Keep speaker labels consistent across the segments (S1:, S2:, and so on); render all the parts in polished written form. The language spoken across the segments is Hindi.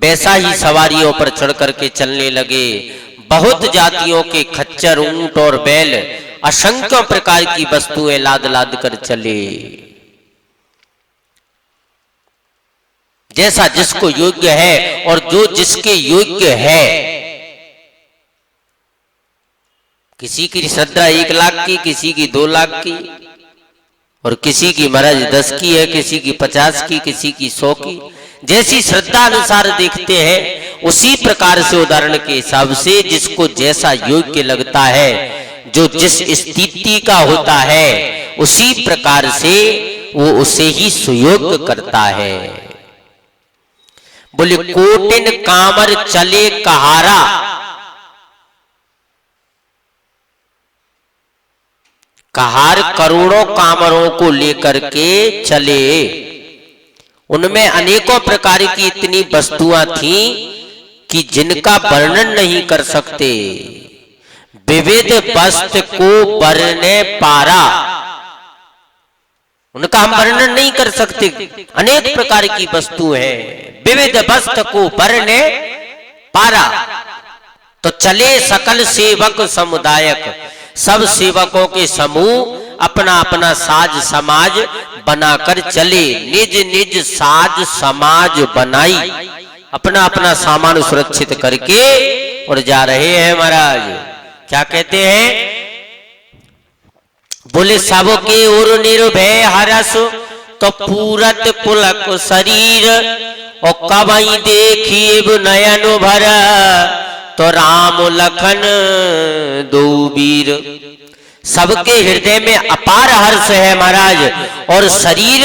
S1: वैसा ही सवारियों पर चढ़ करके चलने लगे। बहुत जातियों के खच्चर, ऊंट और बैल, असंख्य प्रकार की वस्तुएं लाद लाद कर चले। जैसा जिसको योग्य है और जो जिसके योग्य है। किसी की श्रद्धा 1 लाख की, किसी की 2 लाख की, और किसी की महाराज 10 की है, किसी की 50 की, किसी की 100 की। जैसी श्रद्धा अनुसार देखते हैं, उसी प्रकार से उदाहरण के हिसाब से जिसको जैसा योग्य लगता है, जो जिस स्थिति का होता है, उसी प्रकार से वो उसे ही सुयोग्य करता है। बोले कोटिन कामर चले कहारा, कहार करोड़ों कामरों को लेकर के चले। उनमें अनेकों प्रकार की इतनी वस्तुएं थी कि जिनका वर्णन नहीं कर सकते। विविध वस्तु को वर्णे पारा, उनका हम वर्णन नहीं कर सकते। अनेक प्रकार की वस्तु है, विविध वस्तु को वर्णे पारा। तो चले सकल सेवक समुदायक, सब सेवकों के समूह अपना अपना साज समाज बनाकर चले। निज निज साज समाज बनाई, अपना अपना सामान सुरक्षित करके और जा रहे हैं महाराज। क्या कहते हैं? बोले सबके उर निर्भय हरस, तो पूरत पुलक शरीर, और कबई देखिए नयन भर, तो राम लखन दो वीर। सबके हृदय में अपार हर्ष है महाराज, और शरीर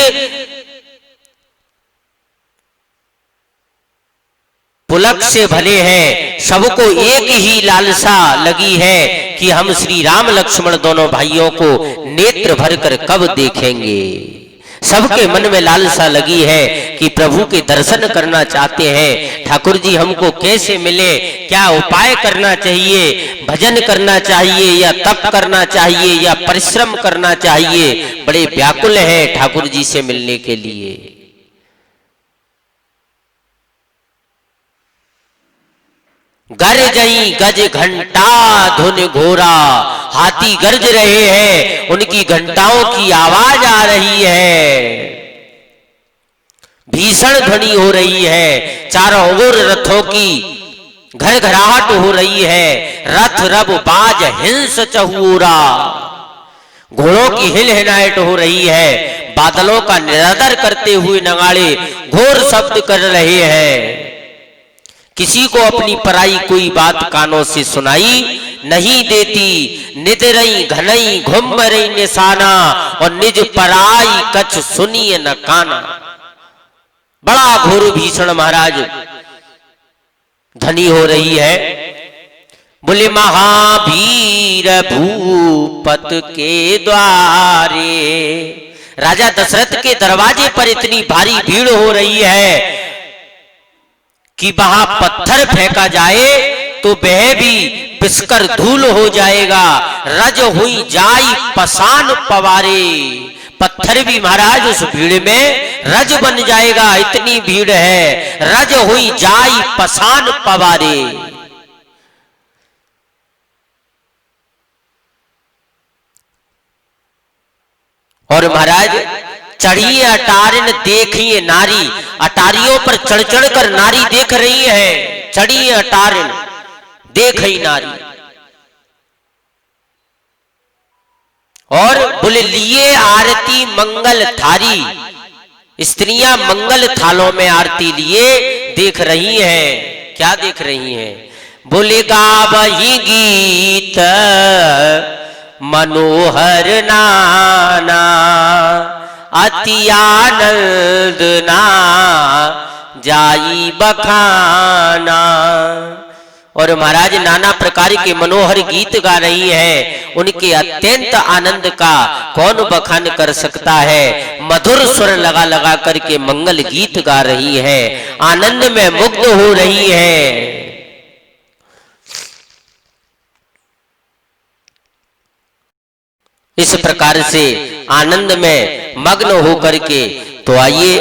S1: पुलक से भले हैं। सबको एक ही लालसा लगी है कि हम श्री राम लक्ष्मण दोनों भाइयों को नेत्र भरकर कब देखेंगे। सबके मन में लालसा लगी है कि प्रभु के दर्शन करना चाहते हैं। ठाकुर जी हमको कैसे मिले, क्या उपाय करना चाहिए, भजन करना चाहिए या तप करना चाहिए या परिश्रम करना चाहिए। बड़े व्याकुल हैं ठाकुर जी से मिलने के लिए। गरजई गज घंटा धुन घोरा, हाथी गरज रहे हैं, उनकी घंटाओं की आवाज आ रही है, भीषण ध्वनि हो रही है। चारों ओर रथों की घरघराहट हो रही है। रथ रब बाज हिंस चहूरा, घोड़ों की हिल हिलाहट हो रही है। बादलों का निरादर करते हुए नगाड़े घोर शब्द कर रहे हैं। किसी को अपनी पराई कोई बात कानों से सुनाई नहीं देती। निद रही घनई घुम रही निशाना, और निज पराई कछ सुनिए न काना। बड़ा घोर भीषण महाराज ध्वनि हो रही है। बोले महावीर भूपत के द्वारे, राजा दशरथ के दरवाजे पर इतनी भारी भीड़ हो रही है कि वहां पत्थर फेंका जाए तो वह भी पिसकर धूल हो जाएगा। रज हुई जाई पसान पवारे, पत्थर भी महाराज उस भीड़ में रज बन जाएगा। इतनी भीड़ है। रज हुई जाई पसान पवारे। और महाराज चढ़िए अटारिन देखिए नारी, अटारियों पर चढ़ चढ़ कर नारी देख रही है। चढ़िए अटारिन देख ही नारी। और बोले लिए आरती मंगल थारी, स्त्रियां मंगल थालों में आरती लिए देख रही हैं। क्या देख रही हैं? बोले गावही गीत मनोहर नाना, अति आनंद ना जाई बखाना। और महाराज नाना प्रकार के मनोहर गीत गा रही हैं। उनके अत्यंत आनंद का कौन बखान कर सकता है। मधुर स्वर लगा लगा करके मंगल गीत गा रही है, आनंद में मुग्ध हो रही है। इस प्रकार से आनंद में मग्न होकर के तो आइए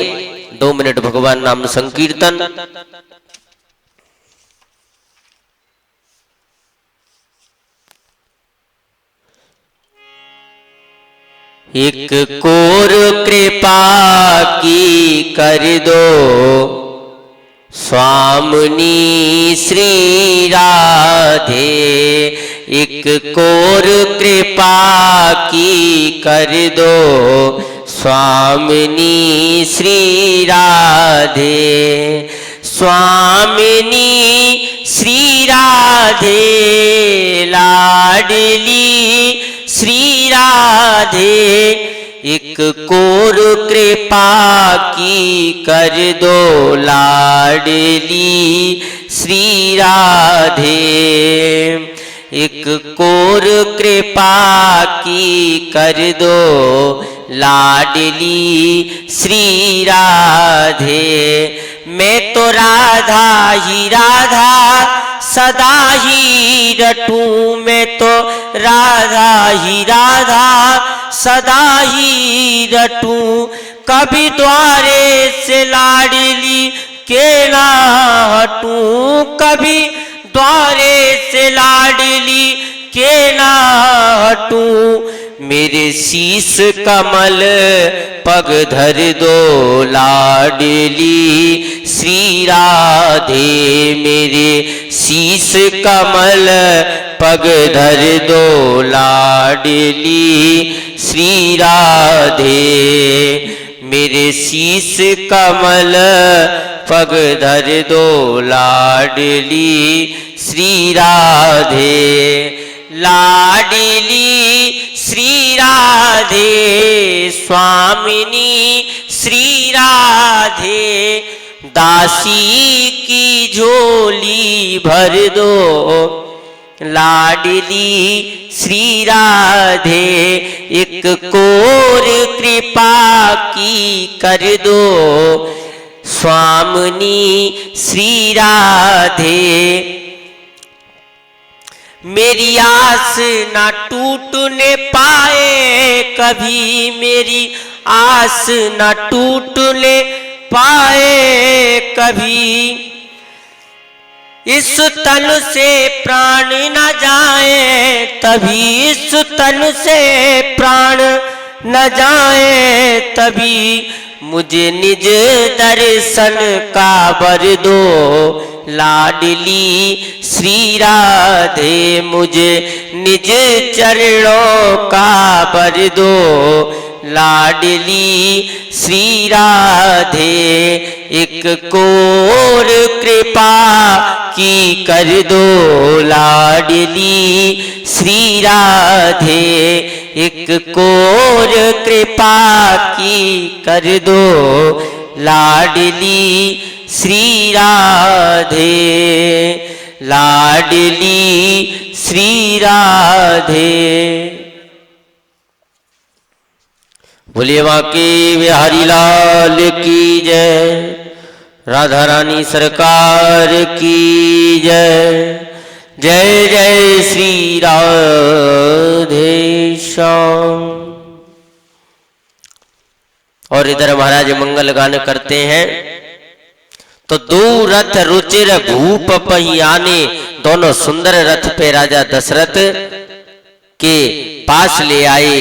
S1: 2 मिनट भगवान नाम संकीर्तन। एक कोर कृपा की कर दो स्वामिनी श्री राधे। एक कोर कृपा की कर दो स्वामिनी श्री राधे। स्वामिनी श्री राधे लाडली श्री राधे। एक कोर कृपा की कर दो लाडली श्री राधे। एक कोर कृपा की कर दो लाडली श्री राधे। मैं तो राधा ही राधा सदा ही रटूं। मैं तो राधा ही राधा सदा ही रटूं। कभी द्वारे से लाडली के ना हटूं। कभी द्वारे से लाडली के ना हटूं। मेरे शीश कमल पग धर दो लाडली श्री राधे। मेरे शीश कमल पग धर दो लाडली श्री राधे। मेरे शीश कमल पग धर दो लाडली श्री राधे। लाडली श्री राधे स्वामिनी श्री राधे। दासी की झोली भर दो लाडली श्री राधे। एक कोर कृपा की कर दो स्वामिनी श्री राधे। मेरी आस ना टूटने पाए कभी। मेरी आस ना टूटने पाए कभी। इस तन से प्राण न जाए तभी। इस तन से प्राण न जाए तभी। मुझे निज दर्शन का वर दो लाडली श्री राधे। मुझे निज चरणों का वर दो लाडली श्री राधे। एक कोर कृपा की कर दो लाडली श्री राधे। एक कोर कृपा की कर दो लाडली श्री राधे। लाडली श्री राधे। बोलिए बांके बिहारी लाल की जय। राधा रानी सरकार की जय। जय जय श्री राधे श्याम। और इधर महाराज मंगल गान करते हैं तो दो रथ रुचिर भूप पहियाने। दोनों सुंदर रथ पे राजा दशरथ के पास ले आए।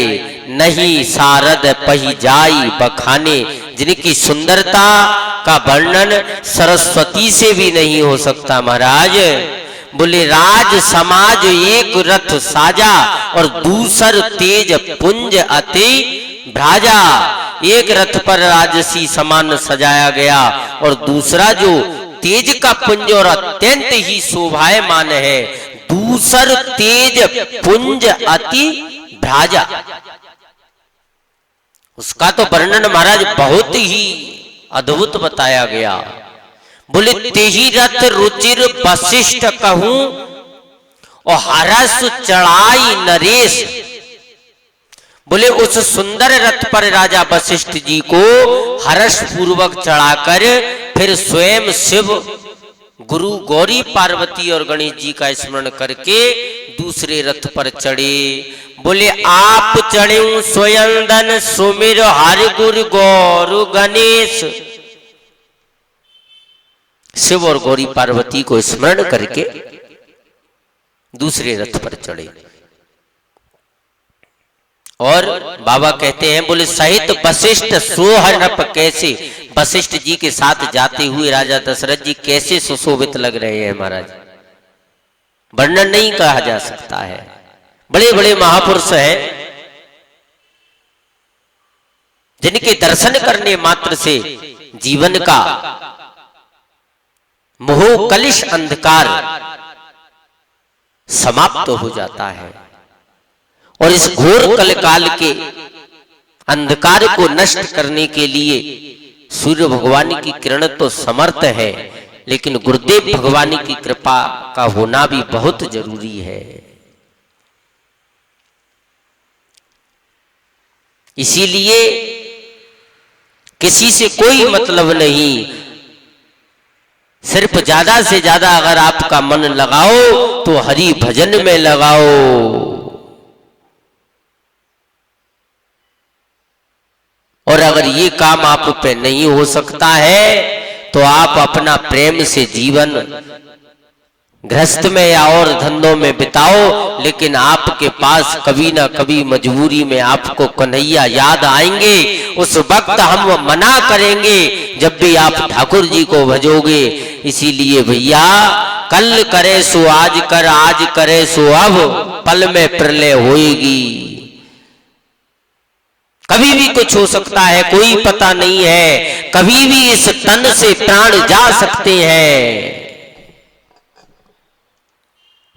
S1: नहीं सारद पही जाई बखाने। जिनकी सुंदरता का वर्णन सरस्वती से भी नहीं हो सकता महाराज। बोले राज समाज एक रथ साजा और दूसर तेज पुंज अति भ्राजा। एक रथ पर राजसी समान सजाया गया और दूसरा जो तेज का पुंज और अत्यंत ही शोभायमान है। दूसर तेज पुंज अति भ्राजा। उसका तो वर्णन महाराज बहुत ही अद्भुत बताया गया। बोले तेही रथ रुचिर वशिष्ठ कहूं और हरस चढ़ाई नरेश। बोले उस सुंदर रथ पर राजा वशिष्ठ जी को हर्ष पूर्वक चढ़ाकर फिर स्वयं शिव गुरु गौरी पार्वती और गणेश जी का स्मरण करके दूसरे रथ पर चढ़े। बोले आप चढ़े स्वयं धन सुमिर हरि गुरु गौर गणेश। शिव और गौरी पार्वती को स्मरण करके दूसरे रथ पर चढ़े। और बाबा कहते हैं, बोले सहित वशिष्ठ सोहर नप कैसे, वशिष्ठ जी के साथ जाते हुए राजा दशरथ जी कैसे सुशोभित लग रहे हैं महाराज, वर्णन नहीं कहा जा सकता है। बड़े बड़े महापुरुष हैं जिनके दर्शन करने मात्र से जीवन का मोह कलिश अंधकार समाप्त हो जाता है और इस घोर कलकाल के अंधकार को नष्ट करने के लिए सूर्य भगवान की किरण तो समर्थ है, लेकिन गुरुदेव भगवान की कृपा का होना भी बहुत जरूरी है। इसीलिए किसी से कोई मतलब नहीं, सिर्फ ज्यादा से ज्यादा अगर आपका मन लगाओ तो हरि भजन में लगाओ। और अगर ये काम आप पे नहीं हो सकता है तो आप अपना प्रेम से जीवन गृहस्थ में या और धंधों में बिताओ, लेकिन आपके पास कभी ना कभी मजबूरी में आपको कन्हैया याद आएंगे। उस वक्त हम मना करेंगे जब भी आप ठाकुर जी को भजोगे। इसीलिए भैया, कल करे सो आज कर, आज करे सो अब, पल में प्रलय होएगी। कभी भी कुछ हो सकता है, कोई पता नहीं है, कभी भी इस तन से प्राण जा सकते हैं।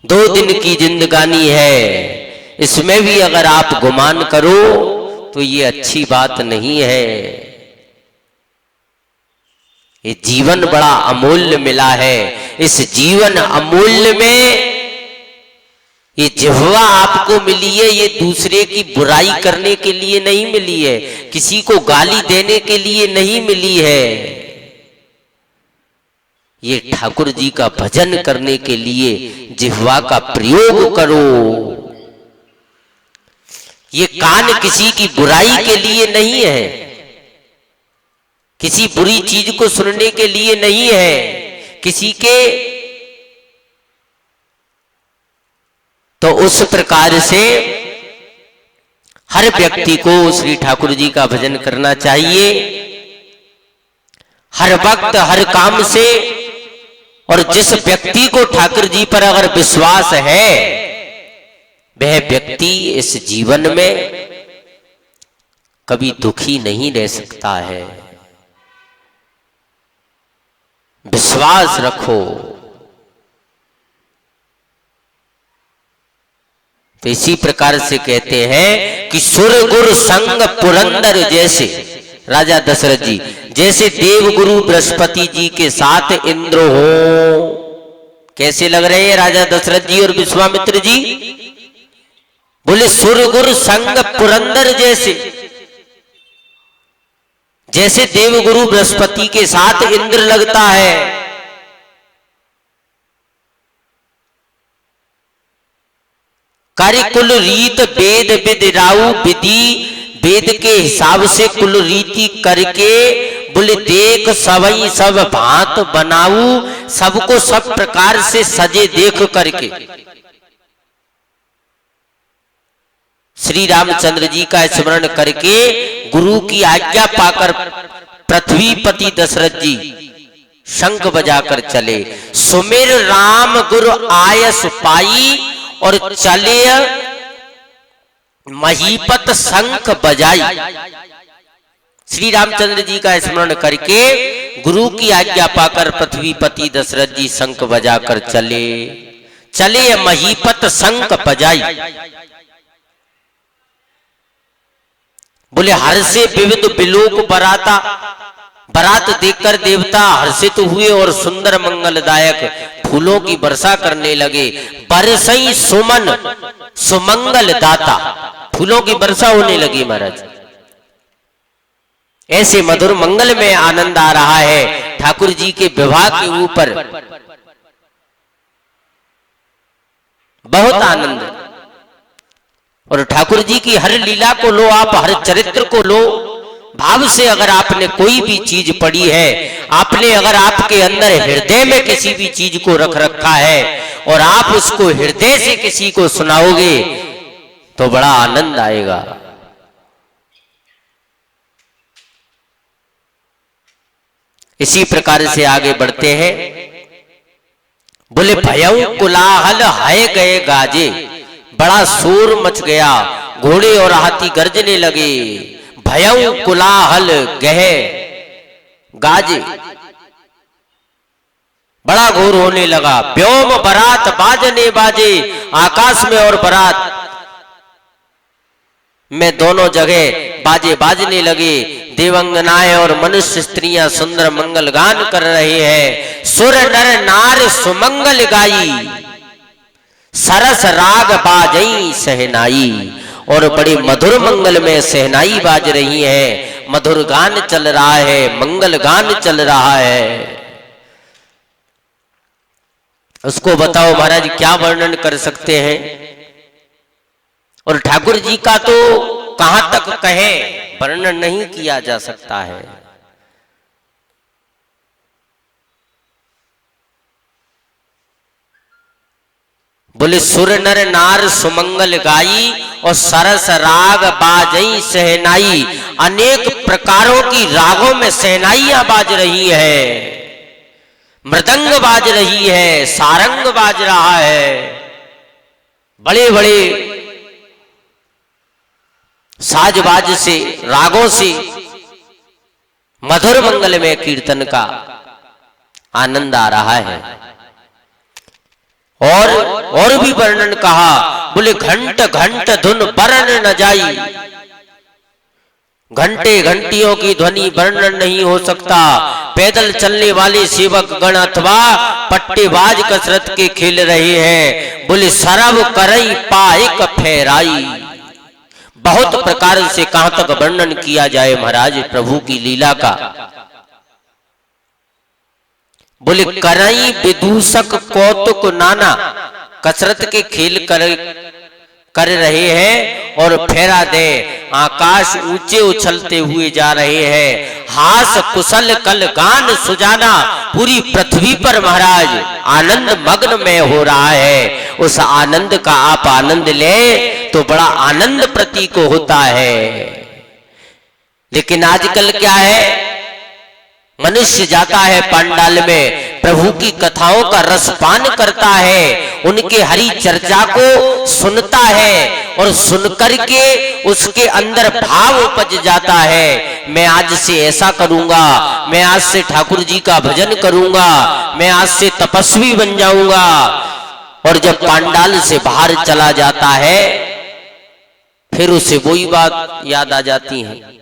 S1: 2 दिन की जिंदगानी है, इसमें भी अगर आप गुमान करो तो ये अच्छी बात नहीं है। ये जीवन बड़ा अमूल्य मिला है। इस जीवन अमूल्य में ये जिह्वा आपको मिली है, ये दूसरे की बुराई करने के लिए नहीं मिली है, किसी को गाली देने के लिए नहीं मिली है। ये ठाकुर जी का भजन करने के लिए जिह्वा का प्रयोग करो। ये कान किसी की बुराई के लिए नहीं है, किसी बुरी चीज को सुनने के लिए नहीं है, किसी के। तो उस प्रकार से हर व्यक्ति को श्री ठाकुर जी का भजन करना चाहिए, हर वक्त हर काम से। और जिस व्यक्ति को ठाकुर जी पर अगर विश्वास है, वह व्यक्ति इस जीवन में कभी दुखी नहीं रह सकता है। विश्वास रखो। तो इसी प्रकार से कहते हैं कि सुर गुरु संग पुरंदर जैसे, राजा दशरथ जी जैसे देवगुरु बृहस्पति जी के साथ इंद्र हो। कैसे लग रहे हैं राजा दशरथ जी और विश्वामित्र जी? बोले सुर गुरु संग पुरंदर जैसे, जैसे देवगुरु बृहस्पति के साथ इंद्र लगता है। कार्य कुल रीत वेद विदिराऊ विधि, वेद के हिसाब से कुल रीति करके, बोले देख सबई सब भांत बनाऊ, सबको सब प्रकार से सजे देख करके। श्री रामचंद्र जी का स्मरण करके गुरु की आज्ञा पाकर पृथ्वीपति दशरथ जी शंख बजाकर चले। सुमिर राम गुरु आयस पाई और चले महीपत शंख बजाई। श्री रामचंद्र जी का स्मरण करके गुरु की आज्ञा पाकर पृथ्वीपति दशरथ जी शंख बजाकर चले। चले महीपत शंख बजाई। बोले हर्षे विविध बिलोक बराता, बारात देखकर देवता हर्षित हुए और सुंदर मंगलदायक फूलों की वर्षा करने लगे। बरसई सुमन सुमंगल दाता, फूलों की वर्षा होने लगी महाराज। ऐसे मधुर मंगल में आनंद आ रहा है ठाकुर जी के विवाह के ऊपर, बहुत आनंद। और ठाकुर जी की हर लीला को लो आप, हर चरित्र को लो, भाव से अगर आपने कोई भी चीज पढ़ी है, आपने अगर आपके अंदर हृदय में किसी भी चीज को रख रखा है और आप उसको हृदय से किसी को सुनाओगे तो बड़ा आनंद आएगा। इसी प्रकार से आगे बढ़ते हैं। बोले भयऊ कुलाहल हाय गए गाजे, बड़ा शोर मच गया, घोड़े और हाथी गरजने लगे। भयऊ कुलाहल गहे गाजे, बड़ा घोर होने लगा। व्योम बरात बाजने बाजे, आकाश में और बरात में दोनों जगह बाजे बाजने लगे। देवंगनाएं और मनुष्य स्त्रियां सुंदर मंगल गान कर रहे हैं। सुर नर नार सुमंगल गाई, सरस राग बाजई सहनाई, और बड़ी मधुर मंगल में सहनाई बाज रही है, मधुर गान चल रहा है, मंगल गान चल रहा है। उसको बताओ महाराज क्या वर्णन कर सकते हैं। और ठाकुर जी का तो कहां तक कहे, वर्णन नहीं किया जा सकता है। बोले सुर नर नार सुमंगल गाई और सरस राग बाजई सहनाई, अनेक प्रकारों की रागों में सहनाइयां बाज रही है, मृदंग बाज रही है, सारंग बाज रहा है, बड़े बड़े साजबाज से रागों से मधुर मंगल में कीर्तन का आनंद आ रहा है। और भी वर्णन कहा। बोले घंट घंट धुन वर्णन न जाई, घंटे घंटियों की ध्वनि वर्णन नहीं हो सकता। पैदल चलने वाले सेवक गण अथवा पट्टेबाज कसरत के खेल रहे हैं। बोले सरब करई पाइक फेराई, बहुत प्रकार से कहां तक वर्णन किया जाए महाराज प्रभु की लीला का। बोले करई विदूषक कौतुक नाना, कसरत के खेल कर रहे हैं और फेरा दे, आकाश ऊंचे उछलते हुए जा रहे हैं। हास कुशल कल गान सुजाना, पूरी पृथ्वी पर महाराज आनंद मग्न में हो रहा है। उस आनंद का आप आनंद ले तो बड़ा आनंद प्रतीक होता है। लेकिन आजकल क्या है, मनुष्य जाता है पंडाल में, प्रभु की कथाओं का रसपान करता है, उनके हरि चर्चा को सुनता है और सुनकर के उसके अंदर भाव उपज जाता है। मैं आज से ऐसा करूंगा, मैं आज से ठाकुर जी का भजन करूंगा, मैं आज से तपस्वी बन जाऊंगा। और जब पंडाल से बाहर चला जाता है फिर उसे वही बात याद आ जाती है।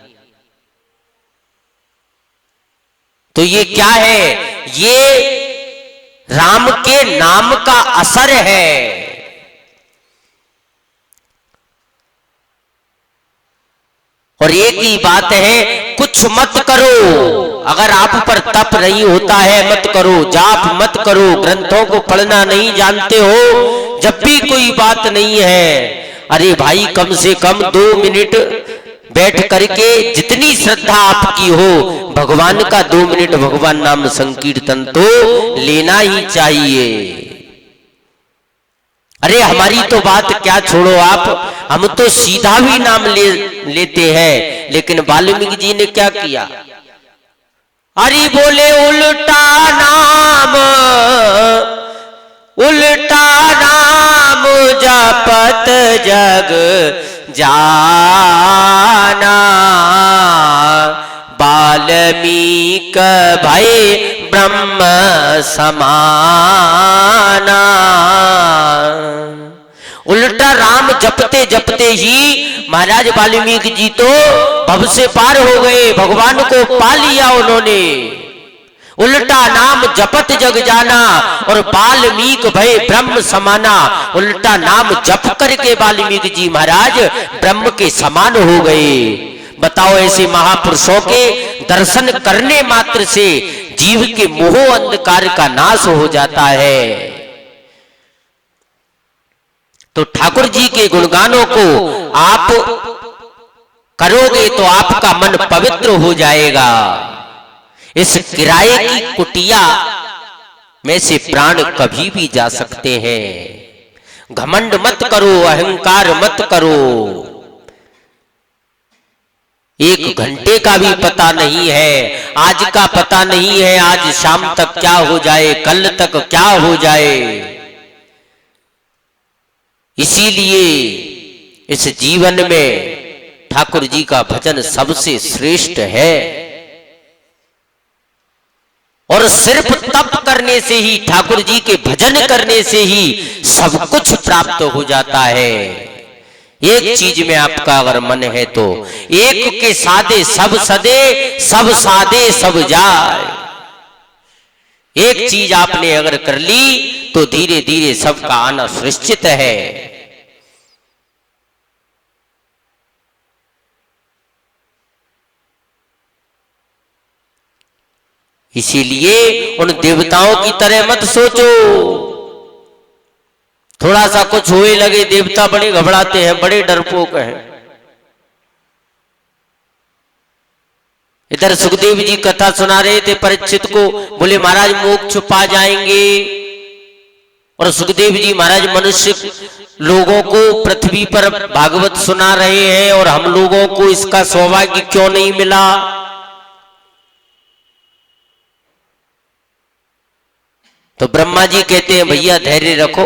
S1: तो ये क्या है, ये राम के नाम का असर है। और एक ही बात है, कुछ मत करो, अगर आप पर तप नहीं होता है मत करो, जाप मत करो, ग्रंथों को पढ़ना नहीं जानते हो, जब भी कोई बात नहीं है, अरे भाई कम से कम 2 मिनट बैठ करके जितनी श्रद्धा आपकी हो भगवान का 2 मिनट भगवान नाम संकीर्तन तो लेना ही चाहिए। अरे हमारी तो बात क्या छोड़ो आप, हम तो सीधा भी नाम लेते हैं। लेकिन वाल्मीकि जी ने क्या किया, अरे बोले उल्टा नाम जपत जग जाना, वाल्मीक भय ब्रह्म समाना। उल्टा राम जपते जपते ही महाराज वाल्मीकि जी तो भव से पार हो गए, भगवान को पा लिया उन्होंने। उल्टा नाम जपत जग जाना और वाल्मीक भय ब्रह्म समाना, उल्टा नाम जप करके वाल्मीकि जी महाराज ब्रह्म के समान हो गए। बताओ, ऐसे महापुरुषों के दर्शन करने मात्र से जीव के मोह अंधकार का नाश हो जाता है। तो ठाकुर जी के गुणगानों को आप करोगे तो आपका मन पवित्र हो जाएगा। इस किराए की कुटिया में से प्राण कभी भी जा सकते हैं। घमंड मत करो, अहंकार मत करो। एक घंटे का भी पता नहीं है, आज का पता नहीं है, आज शाम तक क्या हो जाए, कल तक क्या हो जाए। इसीलिए इस जीवन में ठाकुर जी का भजन सबसे श्रेष्ठ है। और सिर्फ तप करने से ही, ठाकुर जी के भजन करने से ही सब कुछ प्राप्त हो जाता है। एक चीज में आपका अगर मन है तो एक के सादे सब सदे, सब सादे सब जाए। एक चीज आपने अगर कर ली तो धीरे धीरे सबका आना सुनिश्चित है। इसीलिए उन देवताओं की तरह मत सोचो। थोड़ा सा कुछ होए लगे देवता बड़े घबराते हैं, बड़े डरपोक हैं। इधर सुखदेव जी कथा सुना रहे थे परीक्षित को, बोले महाराज मोक्ष पा जाएंगे। और सुखदेव जी महाराज मनुष्य लोगों को पृथ्वी पर भागवत सुना रहे हैं और हम लोगों को इसका सौभाग्य क्यों नहीं मिला। तो ब्रह्मा जी कहते हैं भैया धैर्य रखो,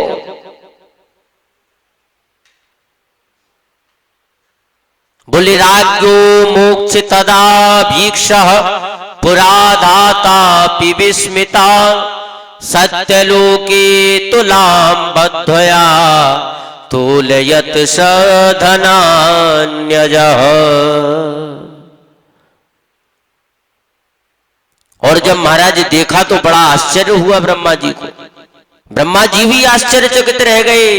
S1: बोले राज्यो मोक्ष तदा भीक्षः पुराधाता विस्मिता सत्यलोके तुलाम बद्धया तुलयत सधनान्यजः। और जब महाराज देखा तो बड़ा आश्चर्य हुआ ब्रह्मा जी को। ब्रह्मा जी भी आश्चर्यचकित रह गए।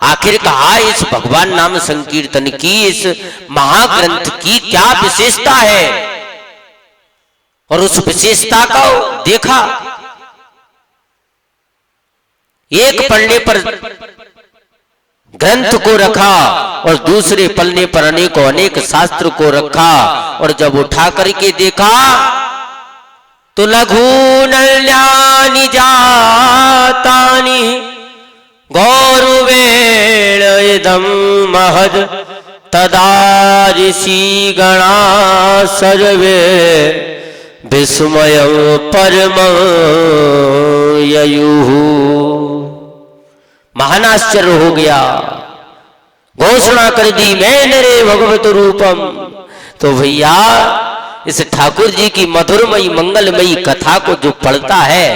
S1: आखिर कहा इस भगवान नाम संकीर्तन की, इस महाग्रंथ की क्या विशेषता है। और उस विशेषता को देखा। एक पन्ने पर ग्रंथ को रखा और दूसरे पन्ने पर अनेक शास्त्र को रखा। और जब उठा करके देखा तो लघु नल्यानि जातानि गौरवेण इदं महद तदा ऋषि गणा सर्वे विस्मयं परमं ययुः। महान आश्चर्य हो गया। घोषणा कर दी मैं नरे भगवत रूपम। तो भैया इस ठाकुर जी की मधुरमयी मंगलमयी कथा को जो पढ़ता है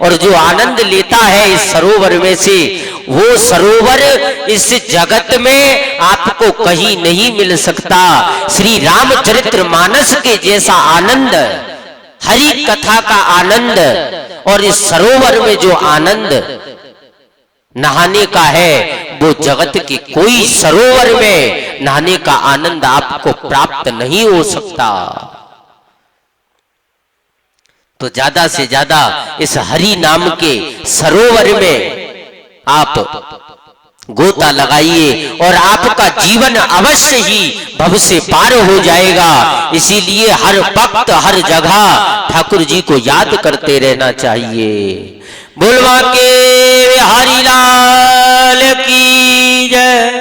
S1: और जो आनंद लेता है इस सरोवर में से, वो सरोवर इस जगत में आपको कहीं नहीं मिल सकता। श्री रामचरित्र मानस के जैसा आनंद, हरि कथा का आनंद और इस सरोवर में जो आनंद नहाने का है, वो जगत के कोई सरोवर में नहाने का आनंद आपको प्राप्त नहीं हो सकता। तो ज्यादा से ज्यादा इस हरि नाम के सरोवर में आप गोता लगाइए और आपका जीवन अवश्य ही भव से पार हो जाएगा। इसीलिए हर वक्त हर जगह ठाकुर जी को याद करते रहना चाहिए। बोलवा के हरिलाल की जय,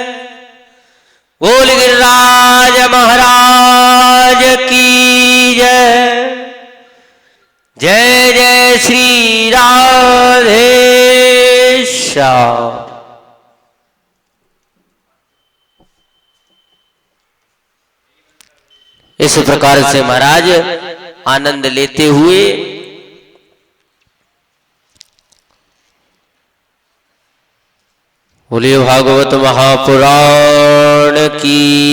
S1: बोल गिरिराज महाराज की जय। जय जय श्री राधे श्याम। इस प्रकार से महाराज आनंद लेते हुए बोले भागवत महापुराण की